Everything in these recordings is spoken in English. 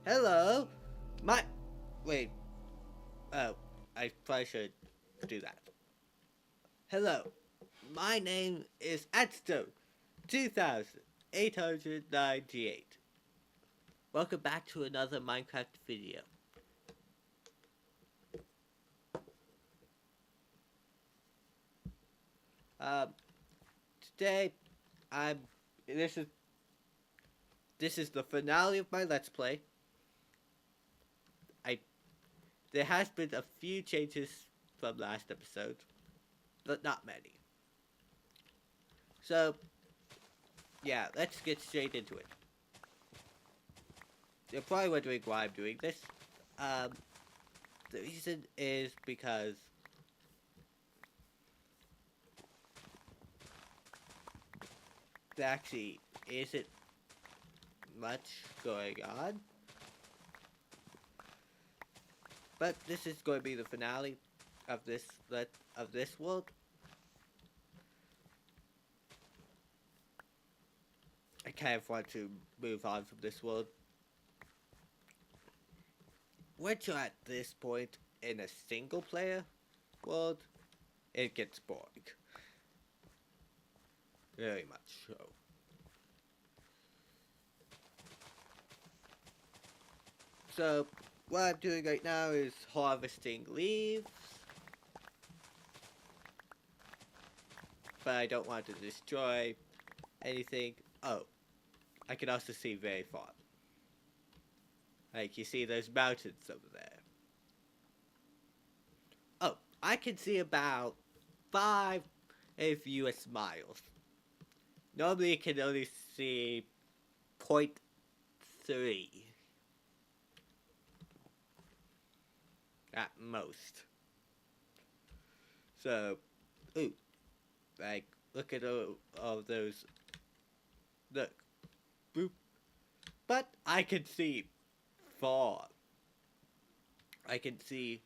Hello, my wait. Oh, I probably should do that. Hello, my name is Adstone 2898. Welcome back to another Minecraft video. Um, today I'm. This is this is the finale of my Let's Play. I There has been a few changes from last episode, but not many. So yeah, let's get straight into it. You're probably wondering why I'm doing this. Um, the reason is because there actually isn't much going on. But this is going to be the finale of this world. I kind of want to move on from this world. Once you're at this point in a single player world, it gets boring. Very much so. So, what I'm doing right now is harvesting leaves. But I don't want to destroy anything. Oh, I can also see very far. Like, you see those mountains over there. Oh, I can see about 5 US miles. Normally you can only see 0.3 at most. So, ooh, like, look at all those, look, boop. But I can see far. I can see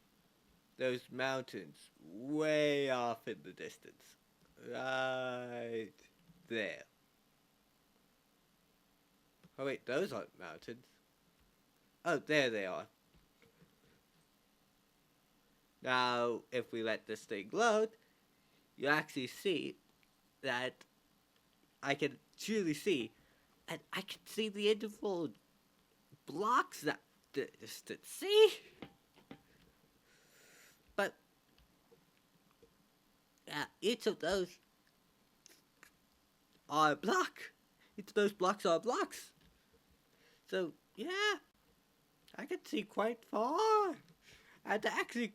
those mountains way off in the distance. Right there. Oh wait, those aren't mountains. Oh, there they are. Now, if we let this thing load, you actually see that I can truly see, and I can see the individual blocks that distance. See? But each of those are a block. Each of those blocks are blocks. So, yeah, I can see quite far. And actually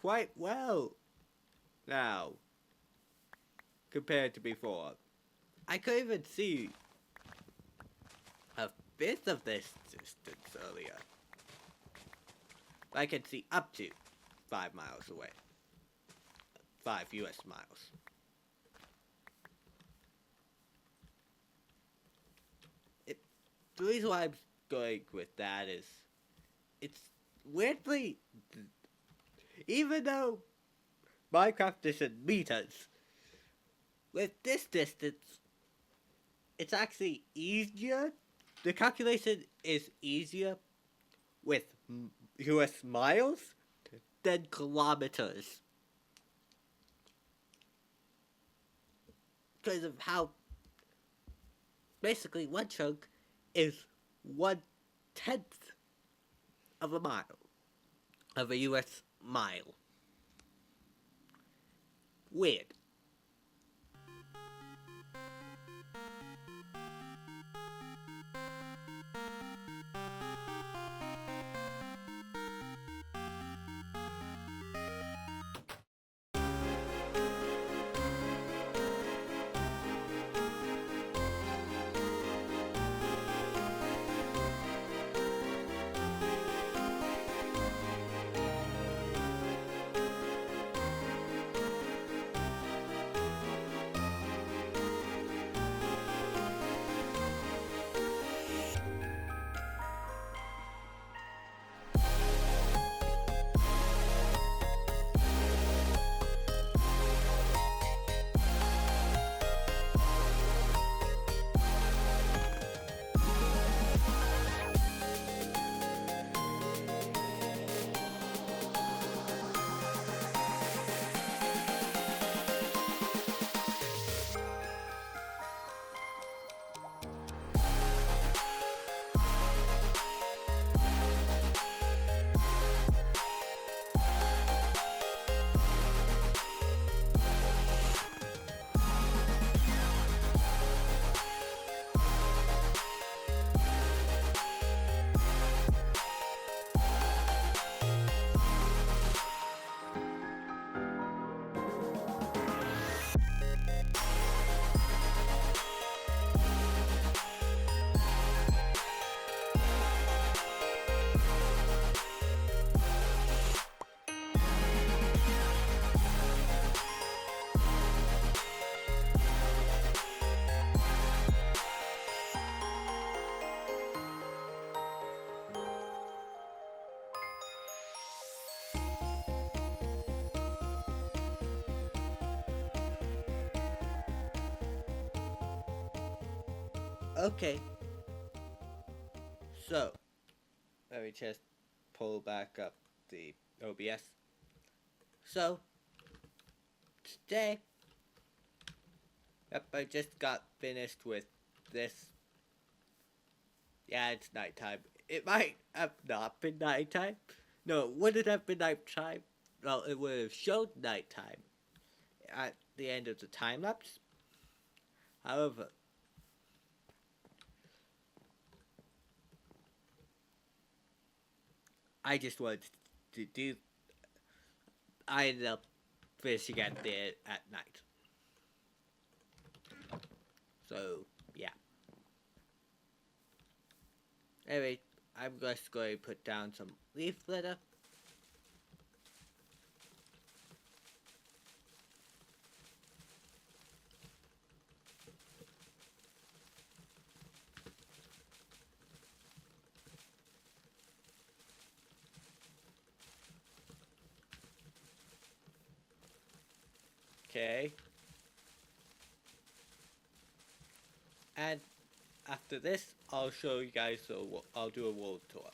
quite well now compared to before. I could even see a fifth of this distance earlier. I can see up to 5 miles away. 5 US miles. The reason why I'm going with that is it's weirdly, even though Minecraft is in meters, with this distance, it's actually easier. The calculation is easier with US miles than kilometers. Because of how basically one chunk is 1/10 of a mile, of a US mile. Weird. Okay, so let me just pull back up the OBS. So today, yep, I just got finished with this. Yeah, it's nighttime. It might have not been nighttime. No, it wouldn't have been nighttime. Well, it would have showed nighttime at the end of the time lapse. However, I just wanted to do. I ended up finishing at night. So yeah. Anyway, I'm just going to put down some leaf litter. Okay. And after this, I'll show you guys. I'll do a world tour.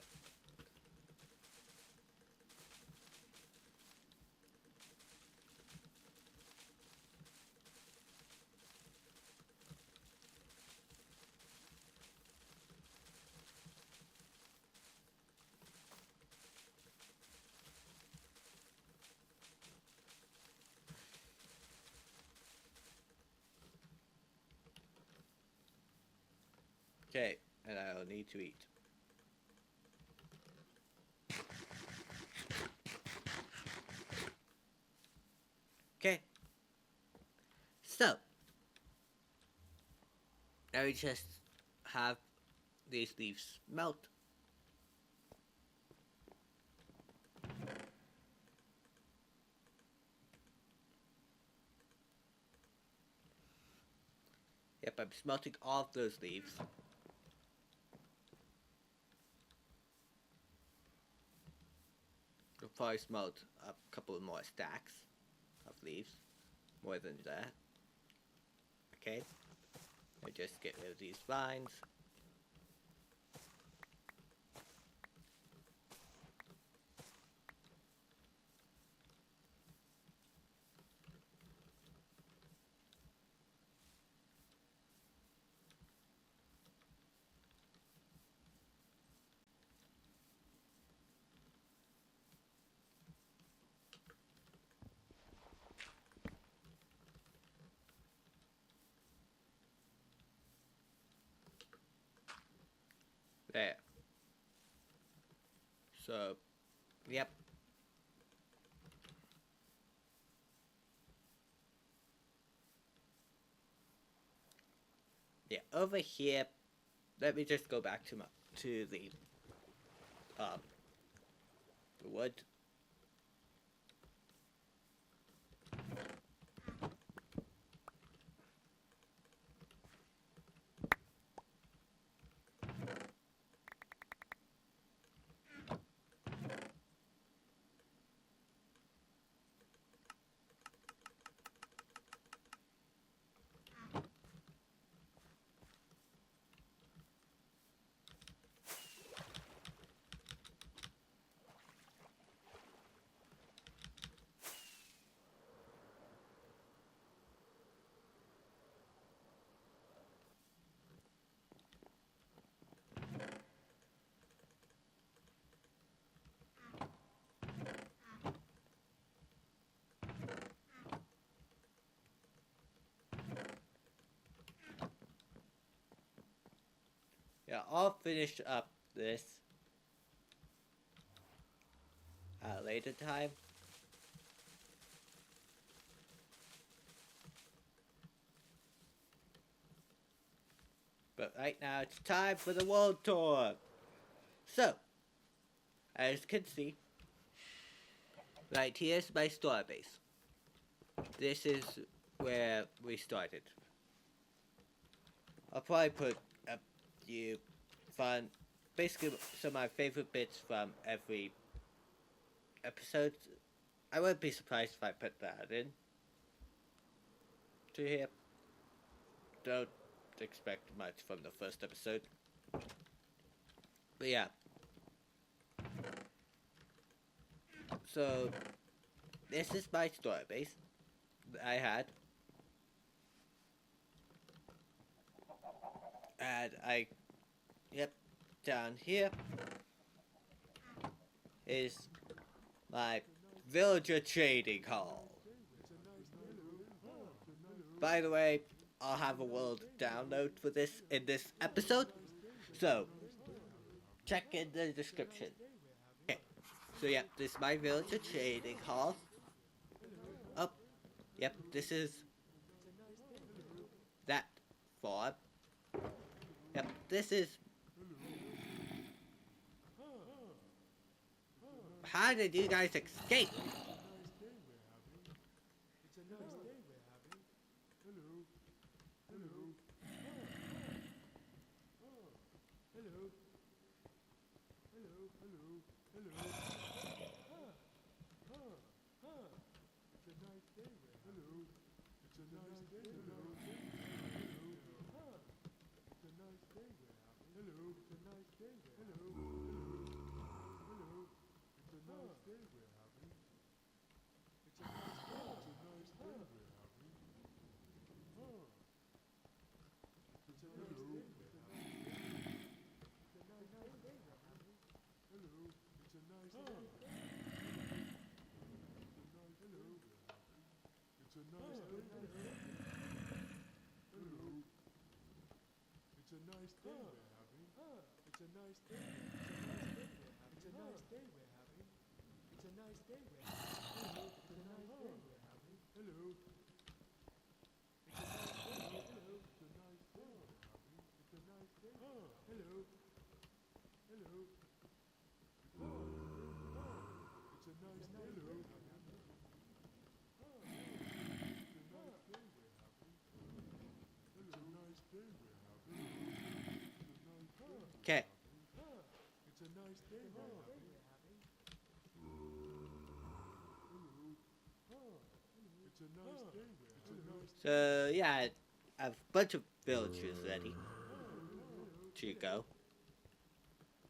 Okay, and I'll need to eat. Okay. So, now we just have these leaves melt. Yep, I'm smelting all of those leaves. You'll probably smelt a couple more stacks of leaves. More than that. Okay. I just get rid of these vines. There. So, yep. Yeah, over here, let me just go back to um, the wood. Yeah, I'll finish up this at a later time. But right now, it's time for the world tour. So, as you can see, right here's my store base. This is where we started. I'll probably put a few fun, basically some of my favorite bits from every episode. I wouldn't be surprised if I put that in to here. Don't expect much from the first episode. But yeah. So, this is my story base that I had. And yep, down here is my villager trading hall. By the way, I'll have a world download for this in this episode, so check in the description. Okay, so yep, this is my villager trading hall. Oh, yep, this is that farm. Yep, this is. How did you guys escape? Okay. So yeah, I have a bunch of villagers ready to go.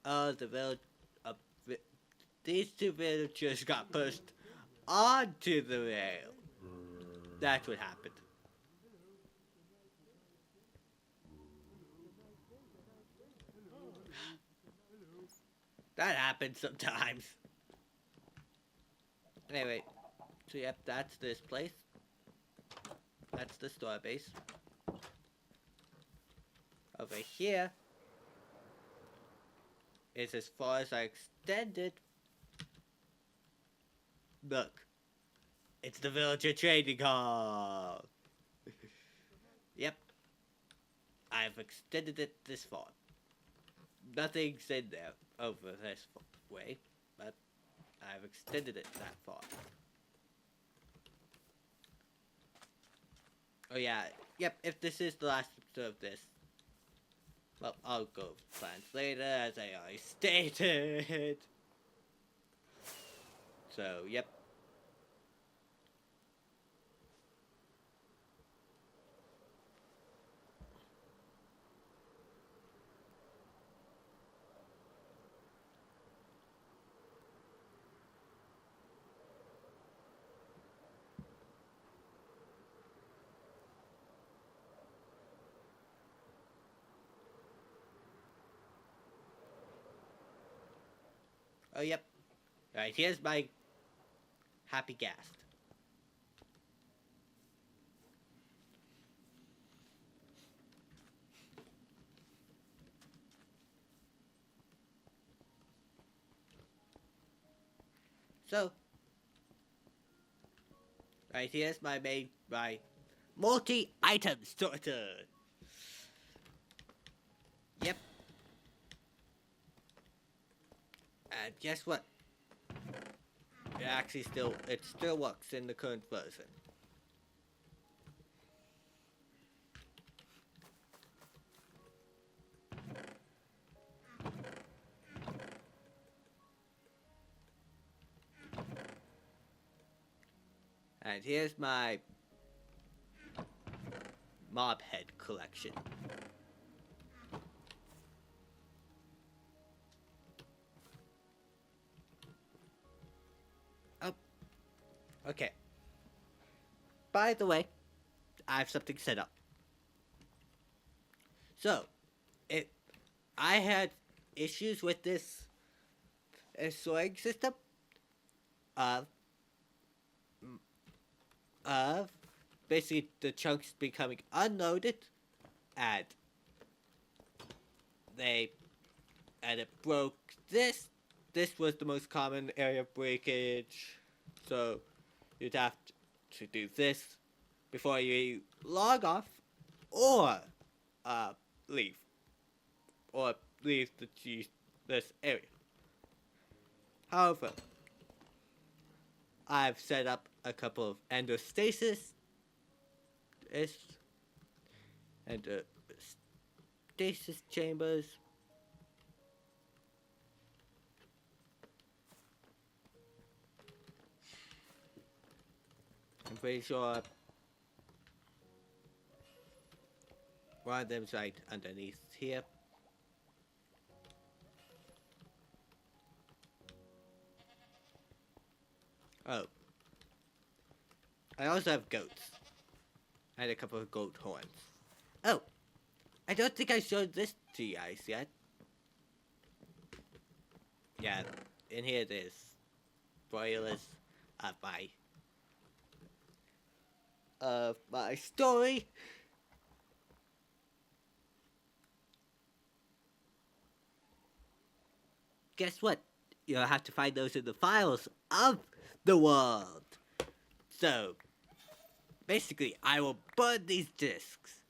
The village, uh, these two villagers got pushed onto the rail. That's what happened. That happens sometimes. Anyway, so yep, that's this place. That's the store base. Over here is as far as I extended. Look, it's the villager trading hall. Yep, I've extended it this far. Nothing's in there over this way, but I've extended it that far. Oh yeah, yep, if this is the last episode of this, well, I'll go over plans later, as I already stated. So, yep. Oh, yep. Alright, here's my happy guest. So, right here's my multi-item sorter. Yep. And guess what? It still works in the current version. And here's my mob head collection. Oh, okay. By the way, I have something set up. So, I had issues with this sorting system of of basically the chunks becoming unloaded, and it broke this. This was the most common area breakage, so you'd have to do this before you log off, or leave, or leave this area. However, I've set up a couple of endostasis stasis chambers. I'm pretty sure one of them's right underneath here. Oh. I also have goats. And a couple of goat horns. Oh. I don't think I showed this to you guys yet. Yeah, in here there's spoilers of my story. Guess what? You'll have to find those in the files of the world. So, basically, I will burn these discs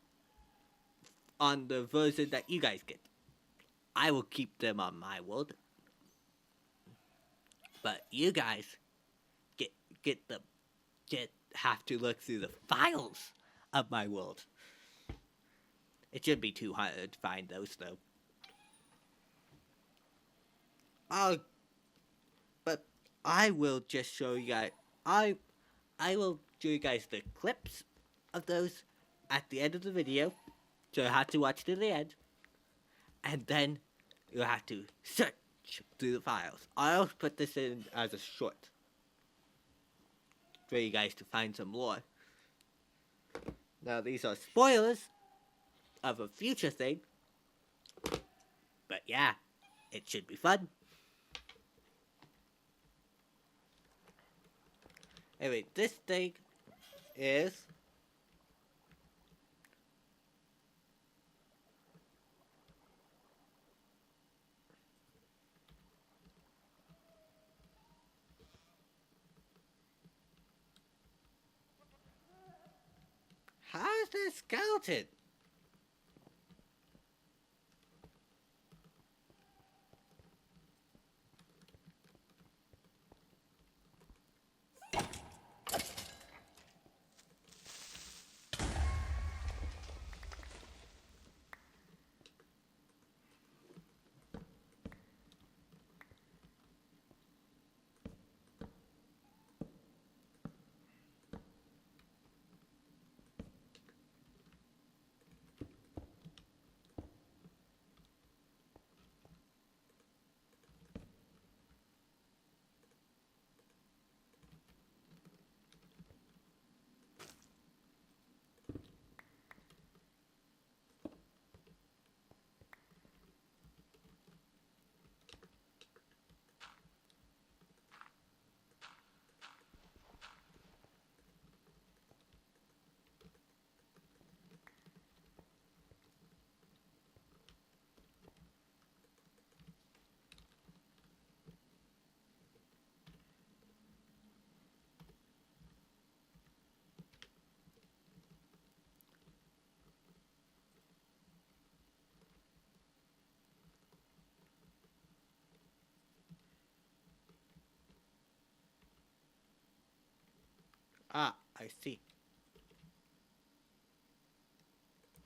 on the version that you guys get. I will keep them on my world. But you guys have to look through the files of my world. It shouldn't be too hard to find those, though. But I will just show you guys. I will show you guys the clips of those at the end of the video, so you have to watch to the end, and then you have to search through the files. I'll put this in as a short for you guys to find some lore. Now these are spoilers of a future thing, but yeah, it should be fun. Anyway, this thing is how's this skeleton? Ah, I see.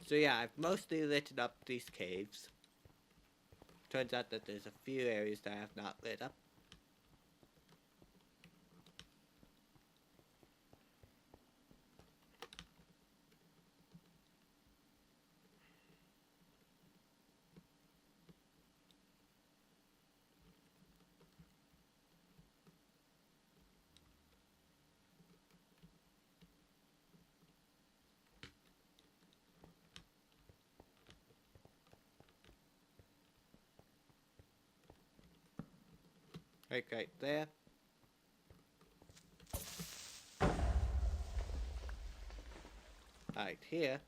So yeah, I've mostly lit up these caves. Turns out that there's a few areas that I have not lit up. Like right there. Right here.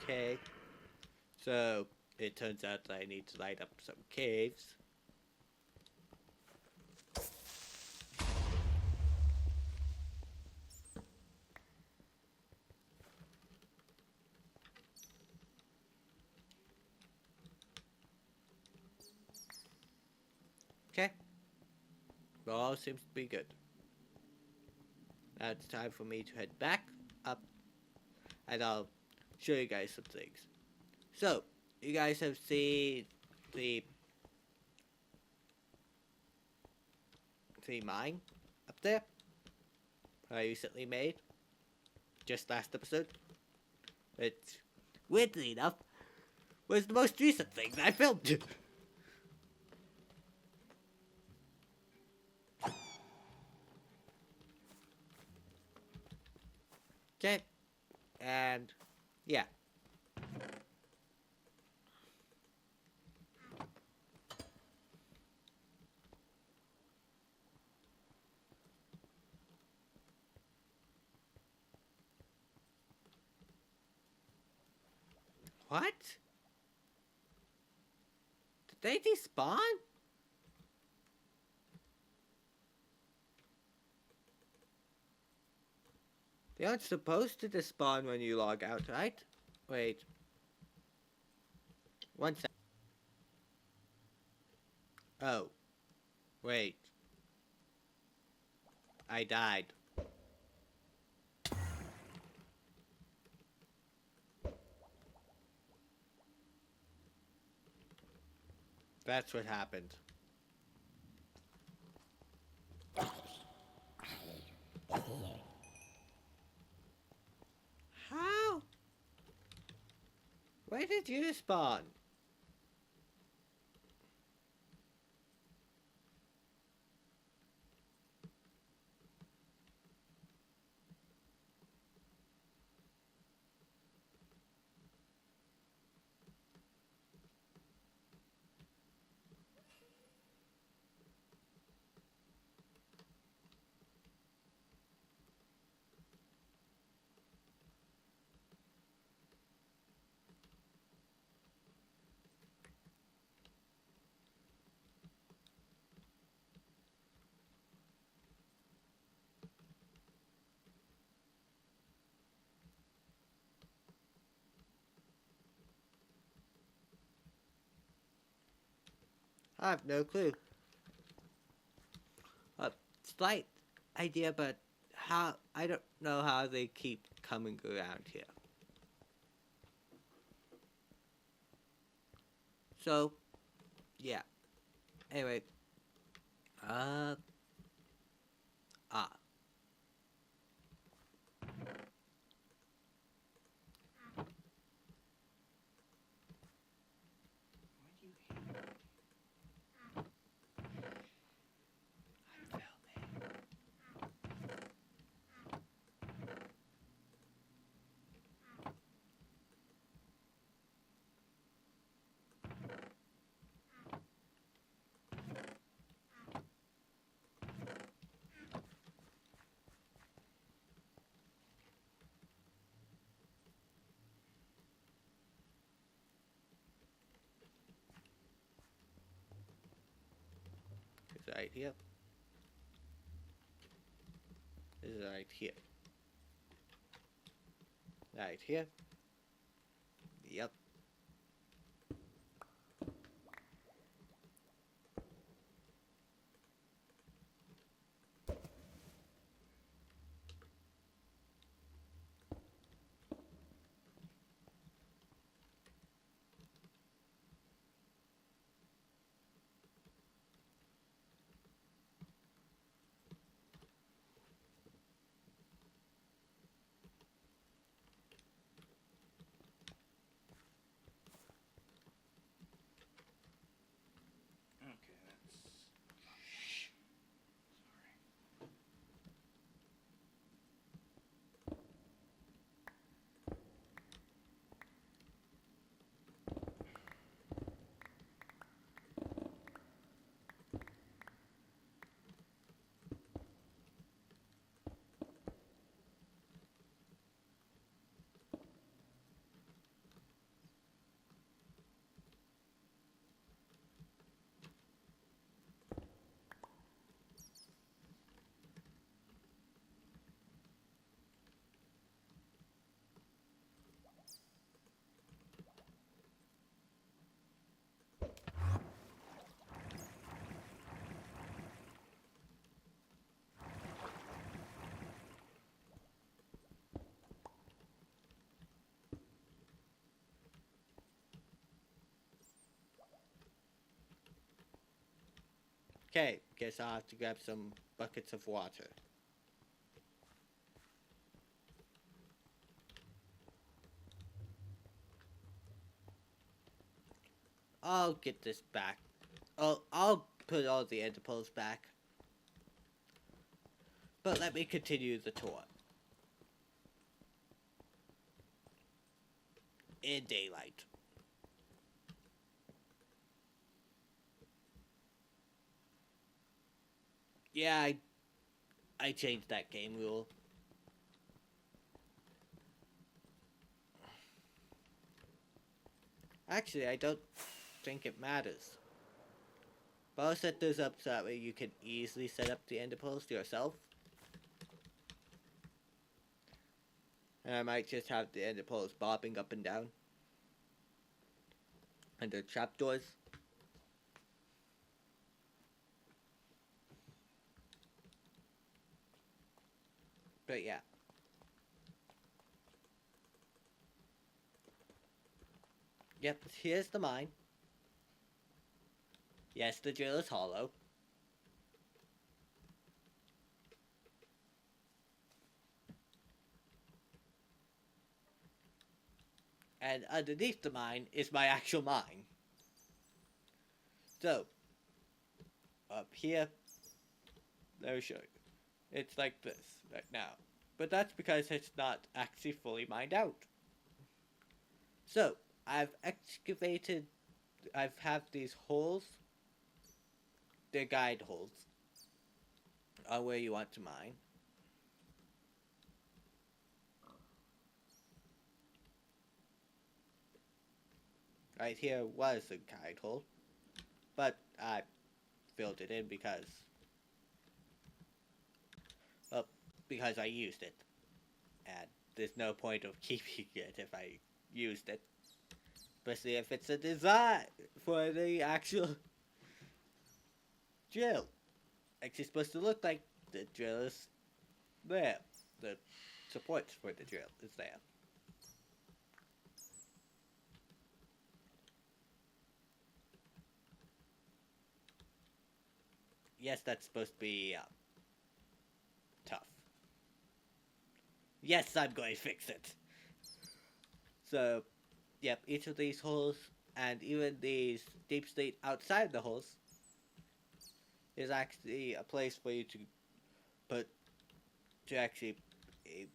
Okay. So it turns out that I need to light up some caves. Okay. Well, all seems to be good. Now it's time for me to head back up and I'll show you guys some things. So, you guys have seen the mine up there I recently made just last episode. It's weirdly enough was the most recent thing that I filmed. Okay, and yeah. What? Did they despawn? They aren't supposed to despawn when you log out, right? Wait. One sec. Oh. Wait. I died. That's what happened. How? Where did you spawn? I have no clue. A slight idea, but how? I don't know how they keep coming around here. So, yeah. Anyway, ah. It's right here. This is right here. Right here. Yep. Okay, guess I'll have to grab some buckets of water. I'll get this back. I'll put all the ender pearls back. But let me continue the tour. In daylight. Yeah, I changed that game rule. Actually, I don't think it matters. But I'll set this up so that way you can easily set up the ender pearls yourself. And I might just have the ender pearls bobbing up and down under trapdoors. But yeah. Yep, here's the mine. Yes, the drill is hollow. And underneath the mine is my actual mine. So, up here, let me show you. It's like this right now. But that's because it's not actually fully mined out. So, I've excavated, I've had these holes. They're guide holes on where you want to mine. Right here was a guide hole, but I filled it in because I used it, and there's no point of keeping it if I used it, especially if it's a design for the actual drill. It's supposed to look like the drill is there. The support for the drill is there. Yes, that's supposed to be tough. Yes, I'm going to fix it. So, yep, each of these holes and even these deep slate outside the holes is actually a place for you to put to actually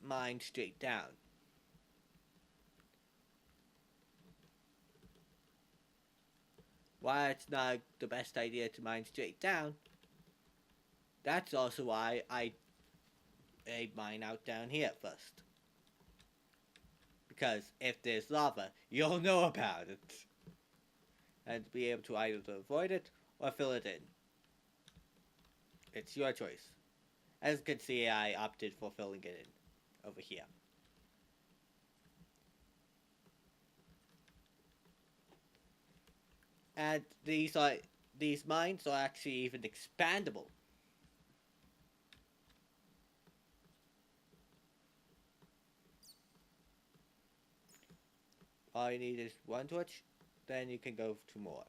mine straight down. Why it's not the best idea to mine straight down, that's also why I mine out down here first. Because if there's lava, you'll know about it. And be able to either avoid it or fill it in. It's your choice. As you can see, I opted for filling it in over here. And these mines are actually even expandable. All you need is one torch, then you can go to more.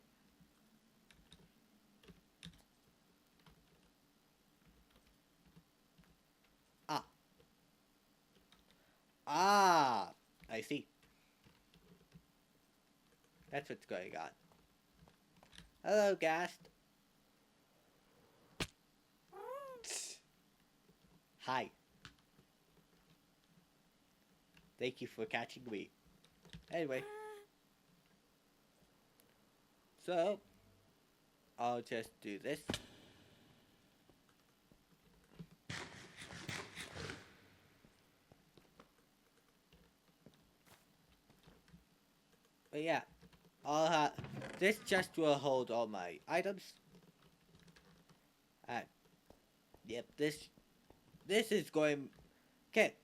Ah, I see. That's what's going on. Hello, Ghast. Hi. Thank you for catching me. Anyway. So, I'll just do this. But yeah, this chest will hold all my items. And yep, this is going. Okay,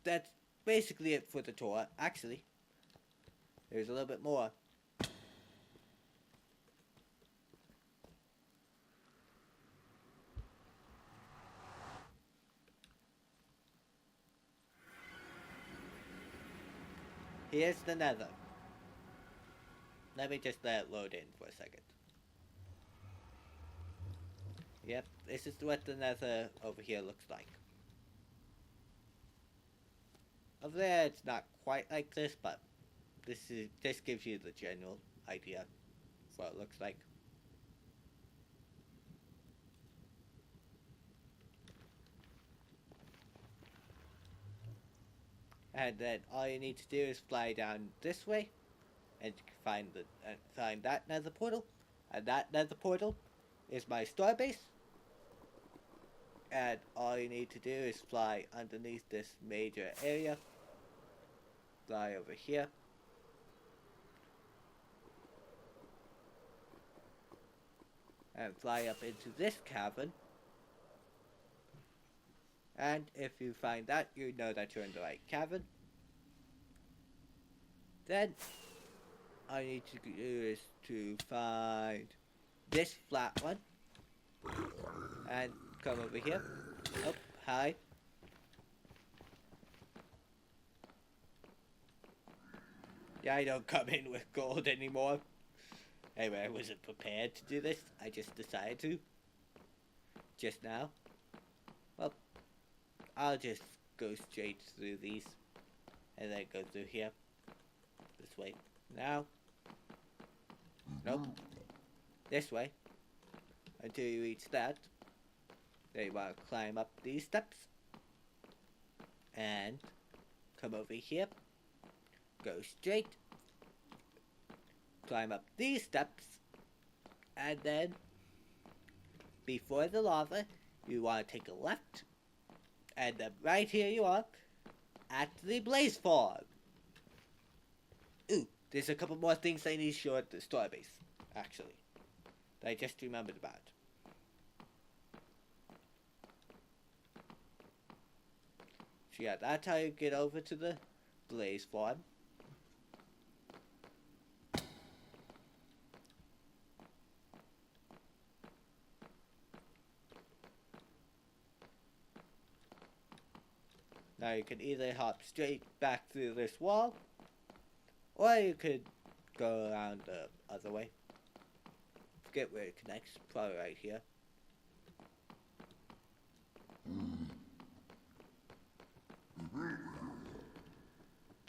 that's basically it for the tour. Actually, there's a little bit more. Here's the nether. Let me just let it load in for a second. Yep, this is what the nether over here looks like. Over there, it's not quite like this, but this gives you the general idea of what it looks like. And then all you need to do is fly down this way, and you can find that nether portal, and that nether portal is my star base. And all you need to do is fly underneath this major area, fly over here, and fly up into this cavern. And if you find that, you know that you're in the right cavern. Then all you need to do is to find this flat one and come over here. Oh, hi. Yeah, I don't come in with gold anymore. Anyway, I wasn't prepared to do this. I just decided to. Just now. Well, I'll just go straight through these. And then go through here. This way. Now. Nope. This way. Until you reach that. Then you want to climb up these steps. And come over here. Go straight. Climb up these steps. And then, before the lava, you want to take a left. And then right here you are. At the blaze farm. Ooh, there's a couple more things I need to show at the star base. Actually. That I just remembered about. So yeah, that's how you get over to the blaze farm. Now you can either hop straight back through this wall, or you could go around the other way. Forget where it connects, probably right here.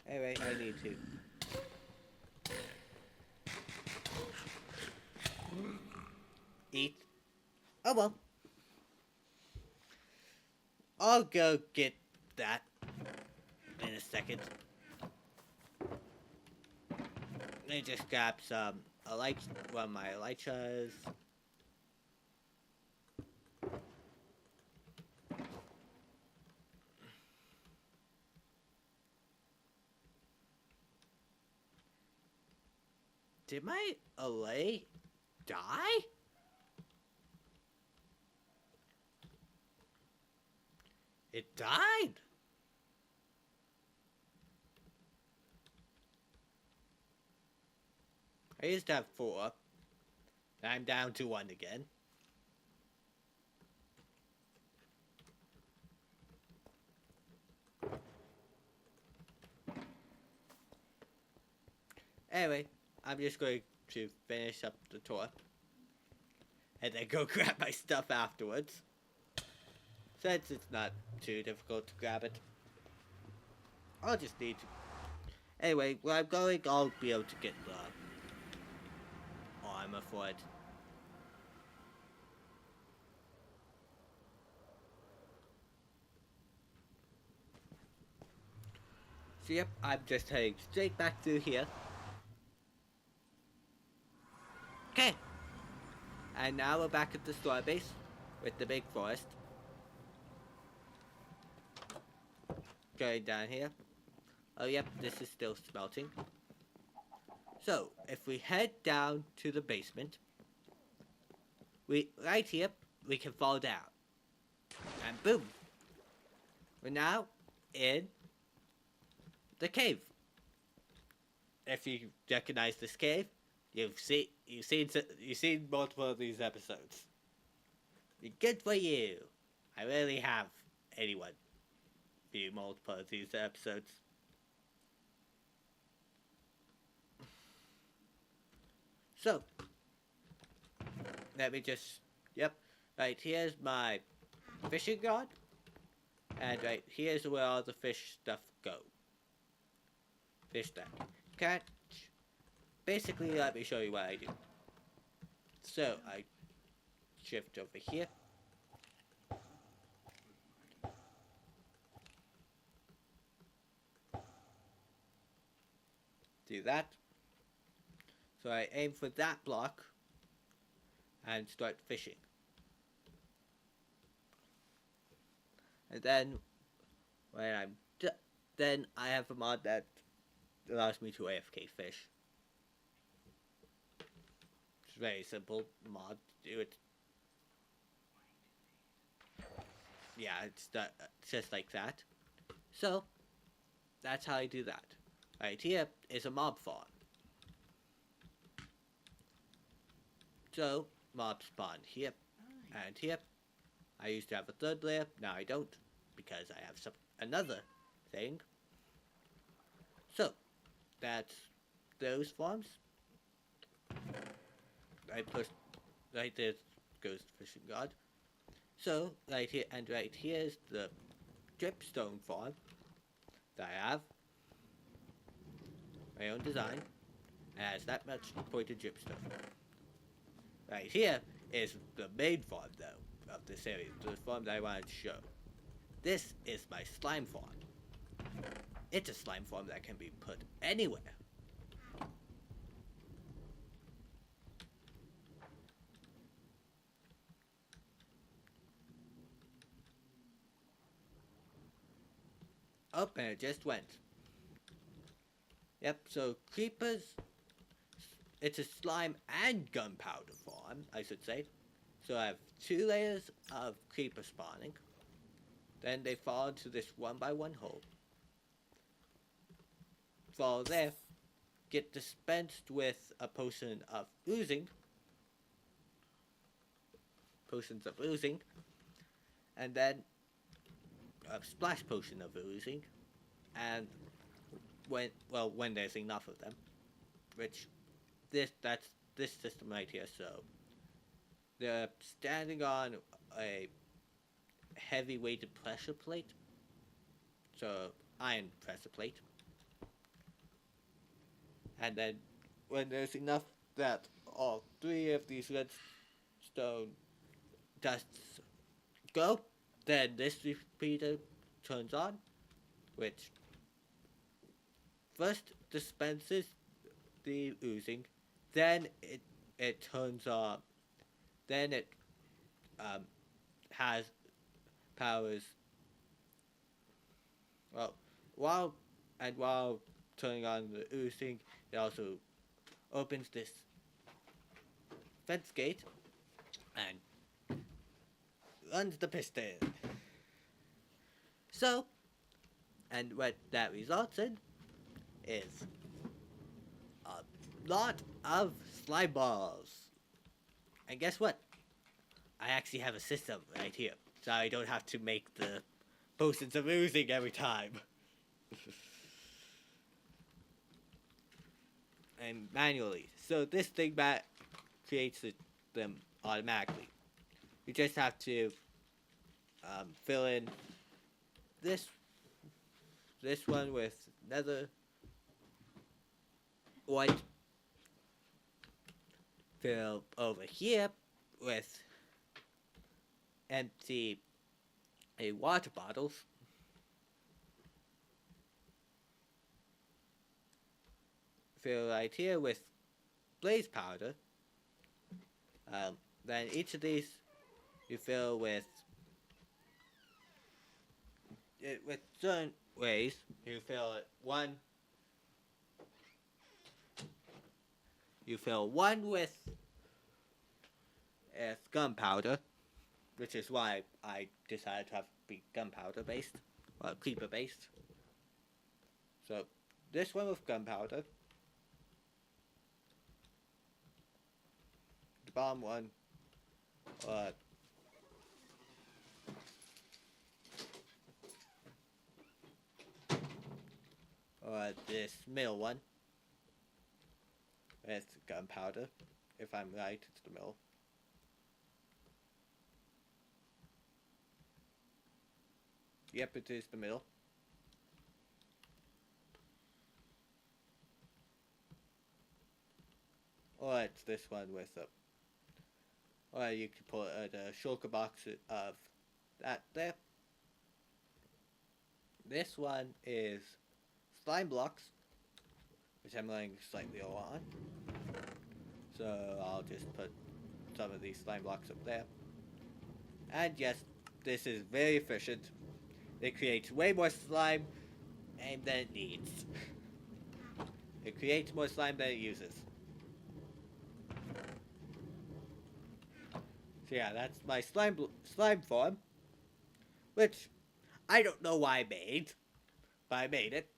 Anyway, I need to eat. Oh well. I'll go get that in a second. Let me just grab some one of my elytras. Did my Allay die? It died. I used to have 4. I'm down to 1 again. Anyway, I'm just going to finish up the tour. And then go grab my stuff afterwards. Since it's not too difficult to grab it. I'll just need to... Anyway, where I'm going, I'll be able to get the armor for it. So yep, I'm just heading straight back through here. Okay. And now we're back at the star base with the big forest. Going down here. Oh yep, this is still smelting. So, if we head down to the basement, right here, we can fall down. And boom! We're now in the cave. If you recognize this cave, you've seen multiple of these episodes. Good for you. I rarely have anyone view multiple of these episodes. So, let me just, yep. right here's my fishing rod, and right here's where all the fish stuff go. Fish that catch. Basically, let me show you what I do. So I shift over here. Do that. So I aim for that block and start fishing. And then when then I have a mod that allows me to AFK fish. It's very simple mod to do it. Yeah, it's just like that. So that's how I do that. Right here is a mob farm. So mobs spawn here and here. I used to have a third layer, now I don't, because I have another thing. So that's those farms. I push right there goes the fishing rod. So right here and right here is the dripstone farm that I have. My own design. It has that much pointed dripstone. Right here is the main farm though of this area, the farm that I wanted to show. This is my slime farm. It's a slime farm that can be put anywhere. Oh, and it just went. Yep, so creepers, it's a slime and gunpowder farm, I should say. So I have 2 layers of creeper spawning. Then they fall into this 1x1 hole. Fall there, get dispensed with a potion of oozing. Potions of oozing. And then a splash potion of oozing. And when there's enough of them, which that's this system right here. So they're standing on a heavy weighted pressure plate, so iron pressure plate, and then when there's enough that all 3 of these redstone dusts go, then this repeater turns on, which first dispenses the oozing, then it turns on, then it has powers. Well, while turning on the oozing, it also opens this fence gate and runs the piston. So, and what that results in is a lot of slime balls. And guess what? I actually have a system right here, so I don't have to make the potions of oozing every time. And manually. So this thing creates them automatically. You just have to fill in this one with nether white. Fill over here with empty water bottles. Fill right here with blaze powder. Then each of these you fill with certain ways. You fill it You fill one with gunpowder, which is why I decided to have it be gunpowder based, or creeper based. So this one with gunpowder. The bottom one, or this middle one with gunpowder. If I'm right, it's the middle. Yep, it is the middle. Or it's this one with a... Or you can put a shulker box of that there. This one is slime blocks, which I'm laying slightly on. So I'll just put some of these slime blocks up there. And yes, this is very efficient. It creates way more slime than it needs. It creates more slime than it uses. So yeah, that's my slime farm, which I don't know why I made, but I made it.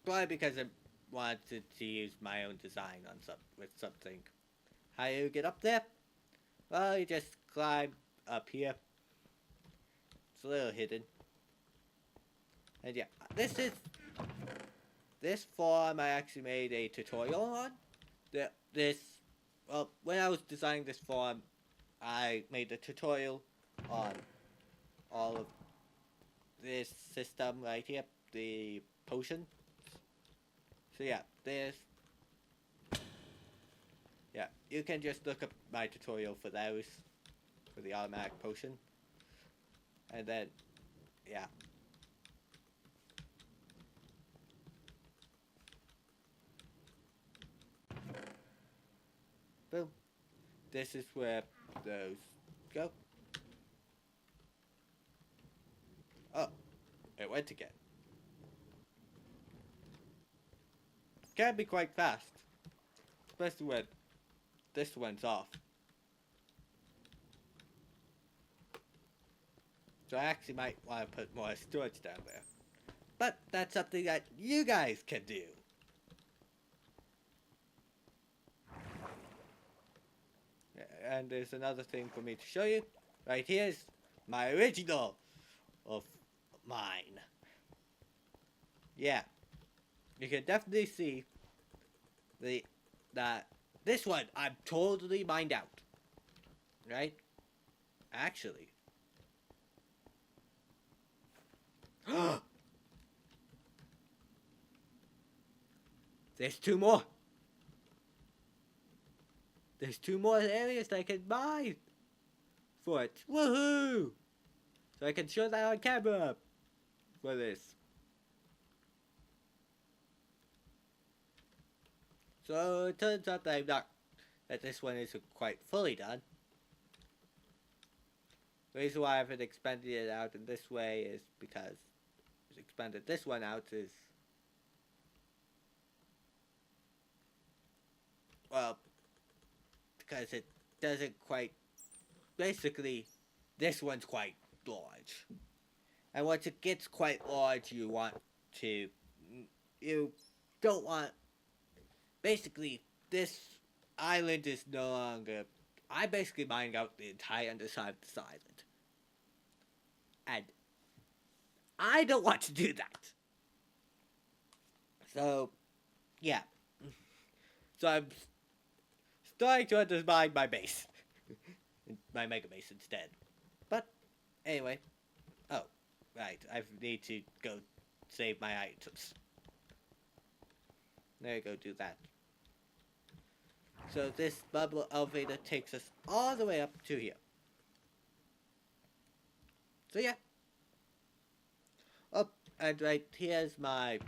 Probably because I wanted to use my own design on with something. How do you get up there? Well, you just climb up here. It's a little hidden. And yeah, this farm I actually made a tutorial on. Well, when I was designing this farm, I made a tutorial on all of this system right here, the potion. So yeah, yeah, you can just look up my tutorial for those, for the automatic potion. And then, yeah. Boom. This is where those go. Oh, it went again. Can be quite fast, especially when this one's off. So I actually might want to put more storage down there. But that's something that you guys can do. And there's another thing for me to show you. Right here's my original of mine. Yeah. You can definitely see that this one I'm totally mined out. Right? Actually. There's two more. There's two more areas that I can mine for it. Woohoo! So I can show that on camera for this. So it turns out that this one isn't quite fully done. The reason why I haven't expanded it out in this way is because expanded this one out is, well, because it doesn't quite, basically this one's quite large, and once it gets quite large you don't want, basically this island is no longer, I basically mined out the entire underside of this island, and I don't want to do that. So, yeah. So I'm starting to undermine my base. My mega base instead. But, anyway. Oh, right. I need to go save my items. There you go, do that. So this bubble elevator takes us all the way up to here. So yeah. Oh, and right here's my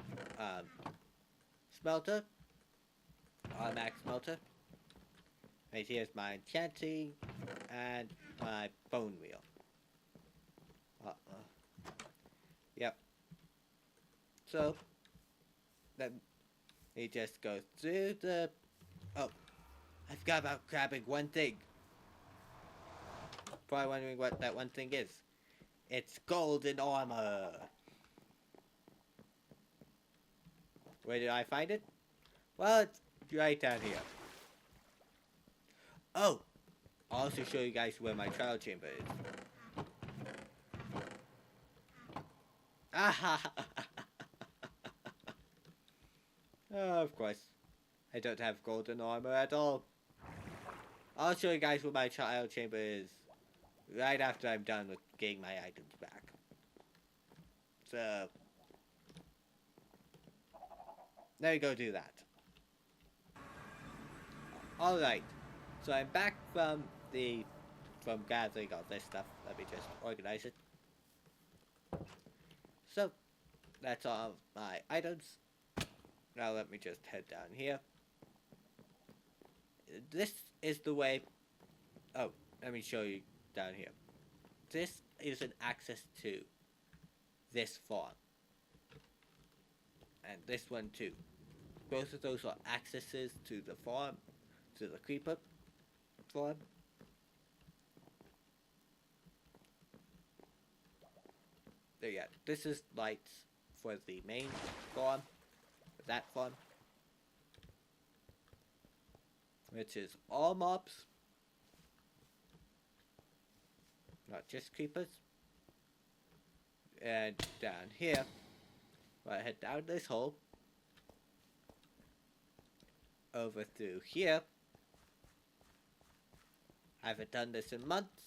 smelter. Automatic smelter. Right here's my enchanting and my bone wheel. Yep. So then he just goes through the. Oh, I forgot about grabbing one thing. Probably wondering what that one thing is. It's golden armor. Where did I find it? Well, it's right down here. Oh, I'll also show you guys where my trial chamber is. Ah, oh, of course. I don't have golden armor at all. I'll show you guys where my trial chamber is right after I'm done with getting my items back. So, let me go do that. Alright, so I'm back from gathering all this stuff. Let me just organize it. So, that's all my items. Now let me just head down here. This is the way... Oh, let me show you down here. This is an access to this farm. And this one too. Both of those are accesses to the farm, to the creeper farm. There, yeah, this is lights for the main farm, that farm, which is all mobs, not just creepers. And down here, I head down this hole, over through here. I haven't done this in months.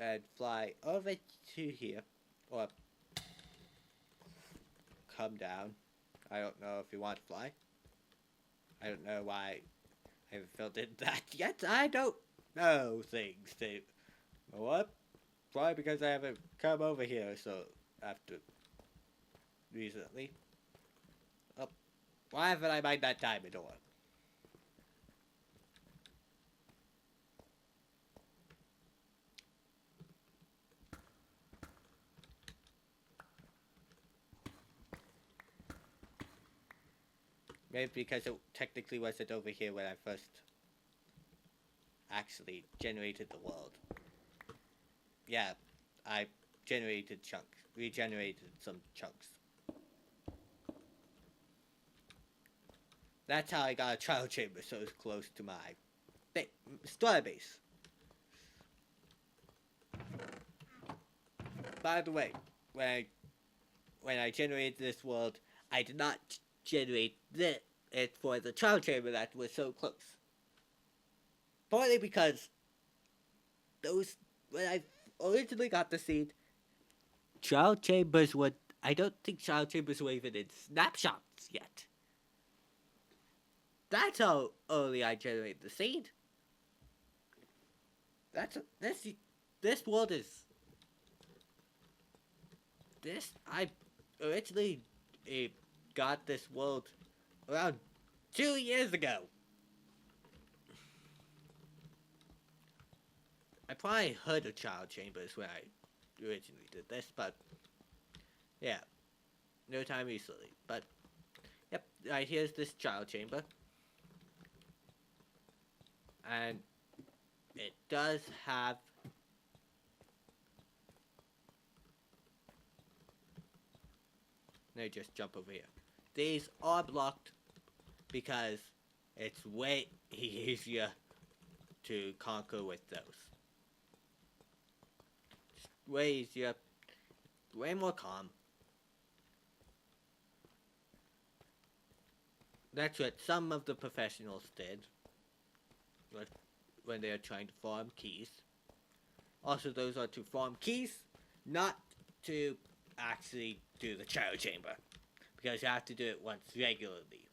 And fly over to here, or come down. I don't know if you want to fly. I don't know why I haven't filled in that yet. I don't know things. What? Probably because I haven't come over here so after recently. Oh, why haven't I mined that diamond ore? Maybe because it technically wasn't over here when I first actually generated the world. Yeah, I generated chunks, regenerated some chunks. That's how I got a trial chamber so it's close to my store base. By the way, when I generated this world, I did not generate it for the trial chamber that was so close. Partly because when I originally got the seed, trial chambers would... I don't think trial chambers were even in snapshots yet. That's how early I generated the seed. This world is... I originally got this world around 2 years ago. I probably heard of child chambers when I originally did this, but yeah, no time recently. But yep, right here's this child chamber, and it does have let me just jump over here. These are blocked because it's way easier to conquer with those. Just way easier, way more calm. That's what some of the professionals did when they are trying to farm keys. Also, those are to farm keys, not to actually do the child chamber, because you have to do it once regularly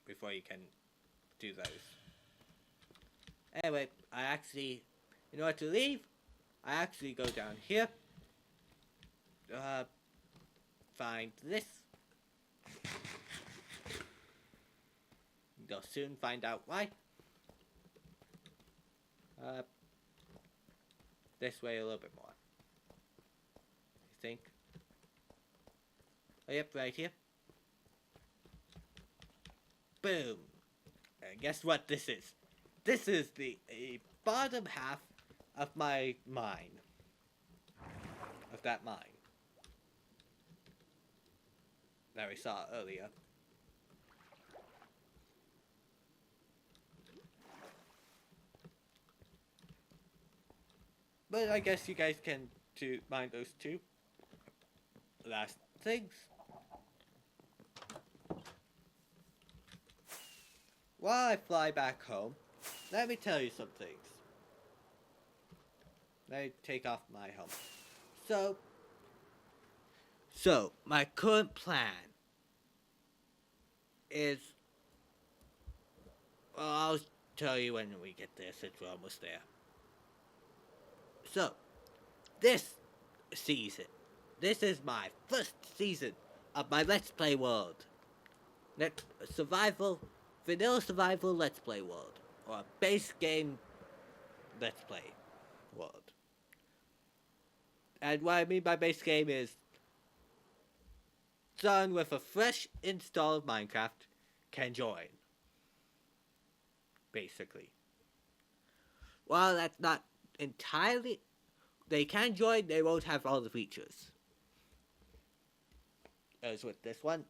before you can do those. Anyway, in order to leave, I actually go down here, find this. You'll soon find out why. This way a little bit more. I think. Oh, yep, right here. Boom. And guess what this is? This is the bottom half of my mine. Of that mine that we saw earlier. But I guess you guys can mine those two last things. While I fly back home, let me tell you some things. Let me take off my helmet. So my current plan is, well, I'll tell you when we get there since we're almost there. So, this season, this is my first season of my Let's Play world. Vanilla survival Let's Play world. Or base game Let's Play world. And what I mean by base game is someone with a fresh install of Minecraft can join. Basically. While that's not entirely, they can join, they won't have all the features. As with this one.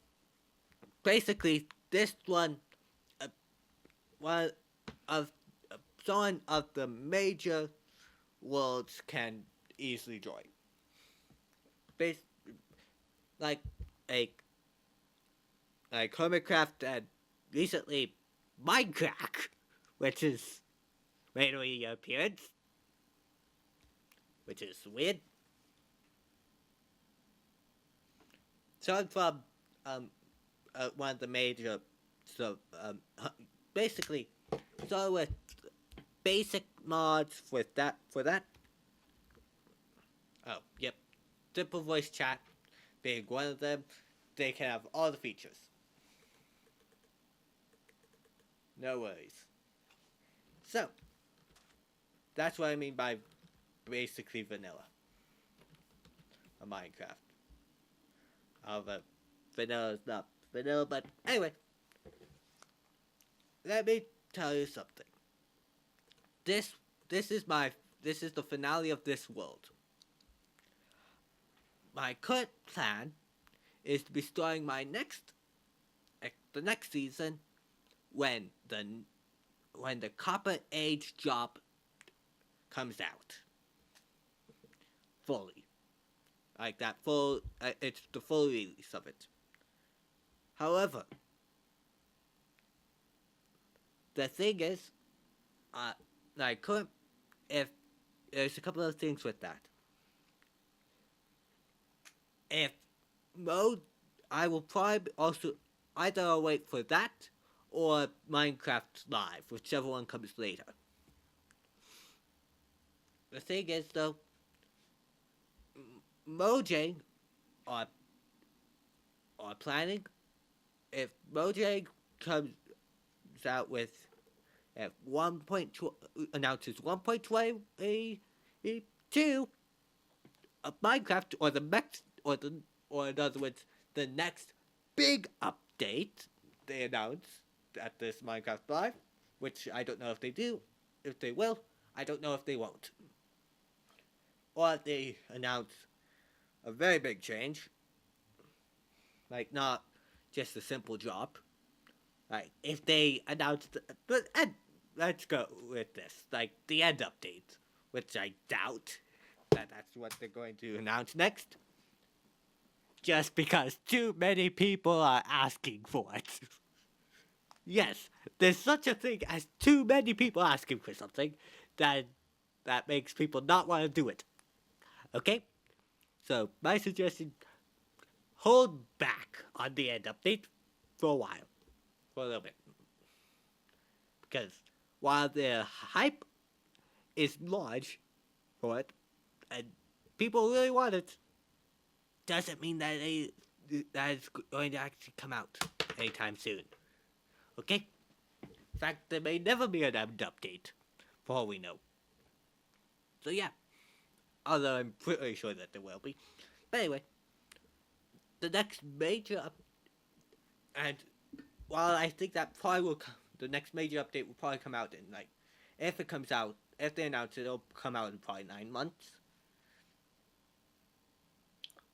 Basically, this one of someone of the major worlds can easily join. Like Hermitcraft and recently Minecraft, which is made an appearance, which is weird. So from one of the major, basically, so with basic mods for that. Oh, yep, simple voice chat being one of them. They can have all the features. No worries. So, that's what I mean by basically vanilla. A Minecraft. Although vanilla is not vanilla, but anyway. Let me tell you something. This is the finale of this world. My current plan is to be starting the next season when the Copper Age job comes out fully, like that full. It's the full release of it. However, the thing is, if there's a couple of things with that. If mode, I will probably also either I'll wait for that or Minecraft Live, whichever one comes later. The thing is, though, Mojang are planning. If Mojang comes out with at 1.2 announces 1.22 of Minecraft, or the next, or in other words, the next big update they announce at this Minecraft Live, which I don't know if they do, if they will, I don't know if they won't. Or if they announce a very big change, like not just a simple drop. Like if they announce, let's go with this, like the end update, which I doubt that's what they're going to announce next. Just because too many people are asking for it. Yes, there's such a thing as too many people asking for something that makes people not want to do it. Okay? So, my suggestion, hold back on the end update for a while. For a little bit. Because while the hype is large for it, and people really want it, doesn't mean that it's going to actually come out anytime soon. Okay? In fact, there may never be an end update, for all we know. So yeah. Although I'm pretty sure that there will be. But anyway, the next major and while I think that probably will the next major update will probably come out in, like, if it comes out, if they announce it, it'll come out in probably 9 months.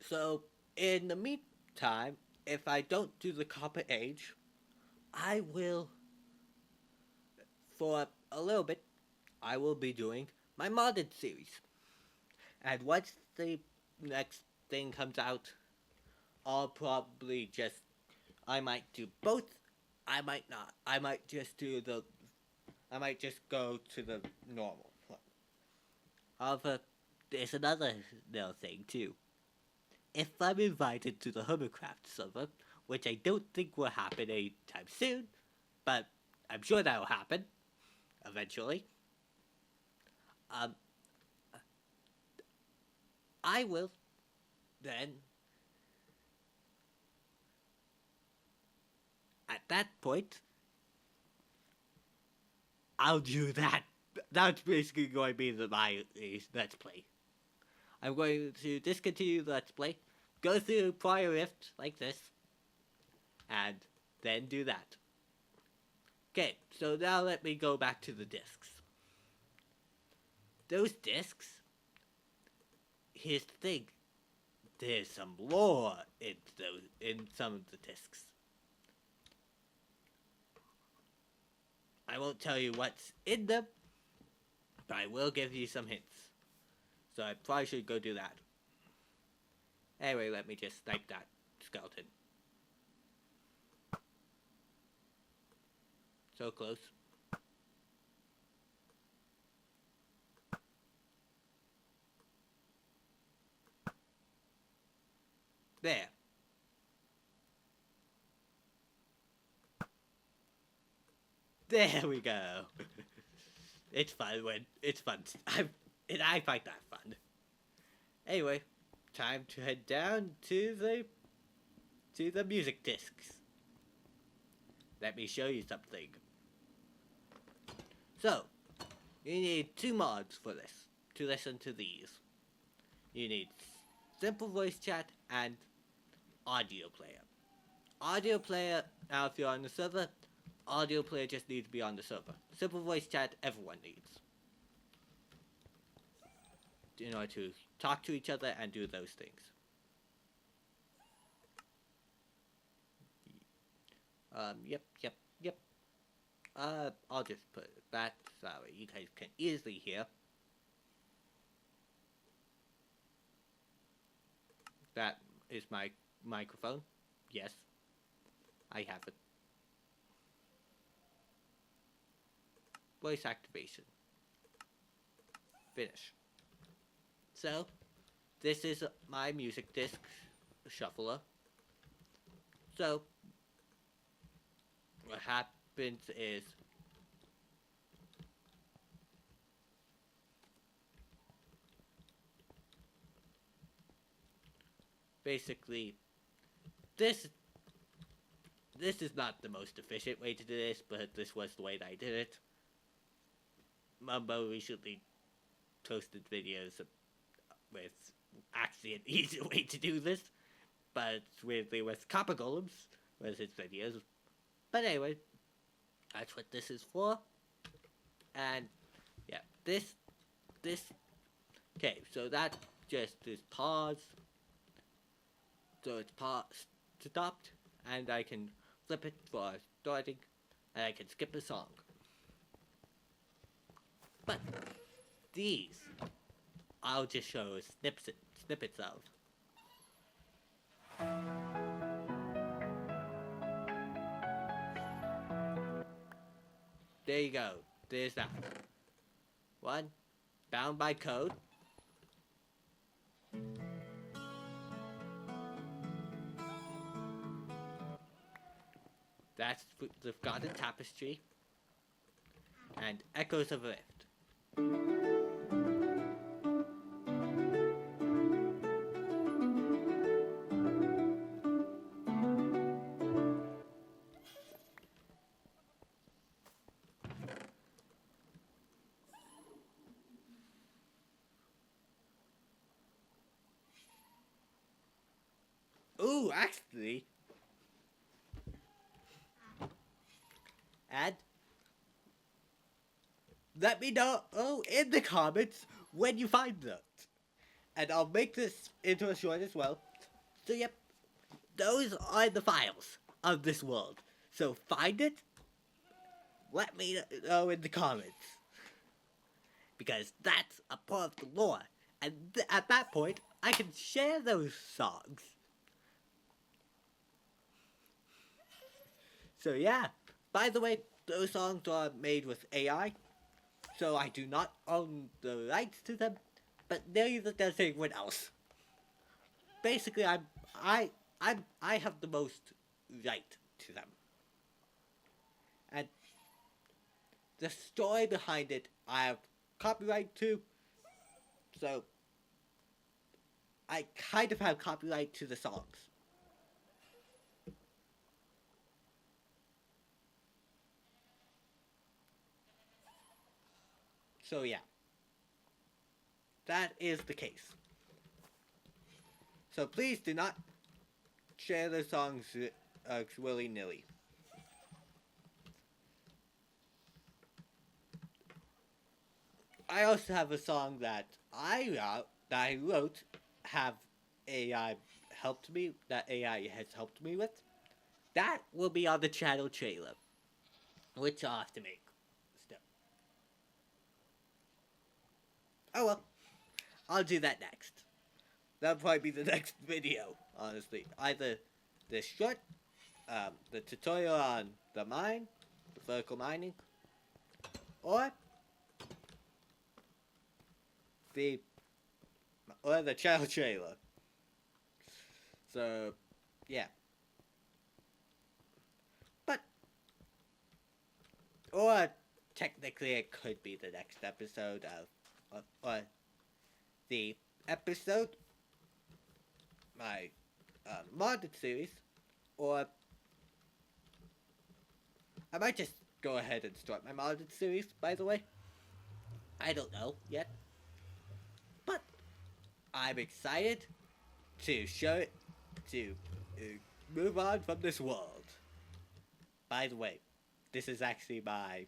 So, in the meantime, if I don't do the Copper Age, I will, for a little bit, I will be doing my modded series. And once the next thing comes out, I'll probably just, I might do both, I might not. I might just do the I might just go to the normal one. However, there's another little thing too. If I'm invited to the Hovercraft server, which I don't think will happen anytime soon, but I'm sure that'll happen eventually. I will then, at that point, I'll do that. That's basically going to be my Let's Play. I'm going to discontinue the Let's Play, go through prior rifts like this, and then do that. Okay, so now let me go back to the discs. Those discs, here's the thing, there's some lore in some of the discs. I won't tell you what's in them, but I will give you some hints. So I probably should go do that. Anyway, let me just snipe that skeleton. So close. There. There we go. It's fun when it's fun. I find that fun. Anyway, time to head down to the music discs. Let me show you something. So, you need 2 mods for this to listen to these. You need simple voice chat and audio player. Audio player, now if you're on the server, audio player just needs to be on the server. Simple voice chat, everyone needs. In order to talk to each other and do those things. Yep. I'll just put it back so you guys can easily hear. That is my microphone. Yes, I have it. Voice activation. Finish. So, this is my music disc shuffler. So, what happens is basically this is not the most efficient way to do this, but this was the way that I did it. Mumbo recently posted videos with actually an easier way to do this, but weirdly with Copper Golems was his videos. But anyway, that's what this is for. And yeah, this okay, so that just is pause. So it's stopped, and I can flip it for starting, and I can skip a song. But these, I'll just show snippets of. There you go. There's that. One, bound by code. That's the Forgotten Tapestry. And Echoes of a Rift. Ooh, actually. And let me know in the comments when you find those. And I'll make this into a short as well. So yep, those are the files of this world. So find it, let me know in the comments. Because that's a part of the lore. And at that point, I can share those songs. So yeah, by the way, those songs are made with AI, so I do not own the rights to them, but neither does anyone else. Basically, I have the most right to them. And the story behind it, I have copyright to, so I kind of have copyright to the songs. So yeah, that is the case. So please do not share the songs willy-nilly. I also have a song that I wrote, have AI helped me, that AI has helped me with. That will be on the channel trailer, which I'll have to make still. Oh well, I'll do that next. That'll probably be the next video, honestly. Either the short, the tutorial on the mine, the vertical mining, or the channel trailer. So, yeah. But, or technically it could be the next episode or the episode, my modded series, or I might just go ahead and start my modded series, by the way. I don't know yet. But I'm excited to show it, to move on from this world. By the way, this is actually my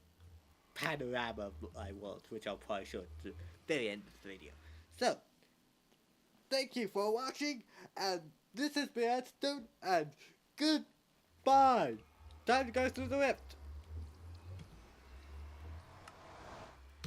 panorama of my world, which I'll probably show at the very end of the video. So, thank you for watching, and this has been Headstone, and goodbye! Time to go through the rift!